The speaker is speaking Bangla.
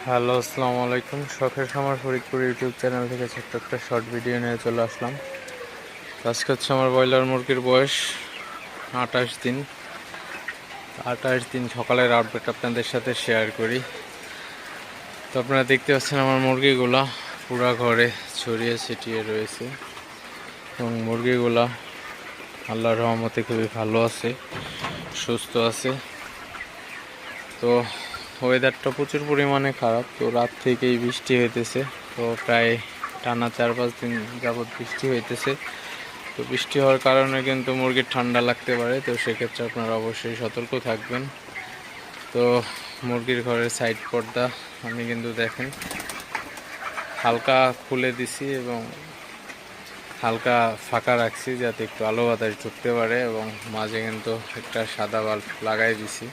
হ্যালো, আসসালামু আলাইকুম। শখের খামার ফরিদপুর ইউটিউব চ্যানেল থেকে ছোট্ট একটা শর্ট ভিডিও নিয়ে চলে আসলাম। আজকে হচ্ছে আমার ব্রয়লার মুরগির বয়স 28 দিন। 28 দিন সকালের আপডেট আপনাদের সাথে শেয়ার করি। তো আপনারা দেখতে পাচ্ছেন আমার মুরগিগুলা পুরা ঘরে ছড়িয়ে ছিটিয়ে রয়েছে এবং মুরগিগুলা আল্লাহর রহমতে খুবই ভালো আছে, সুস্থ আছে। তো ওয়েদারটা প্রচুর পরিমাণে খারাপ, তো রাত থেকেই বৃষ্টি হইতেছে। তো প্রায় টানা 4-5 দিন যাবৎ বৃষ্টি হইতেছে। তো বৃষ্টি হওয়ার কারণে কিন্তু মুরগির ঠান্ডা লাগতে পারে, তো সেক্ষেত্রে আপনারা অবশ্যই সতর্ক থাকবেন। তো মুরগির ঘরের সাইড পর্দা আমি কিন্তু দেখেন হালকা খুলে দিছি এবং হালকা ফাঁকা রাখছি যাতে একটু আলো বাতাস ঢুকতে পারে, এবং মাঝে কিন্তু একটা সাদা বাল্ব লাগাই দিছি।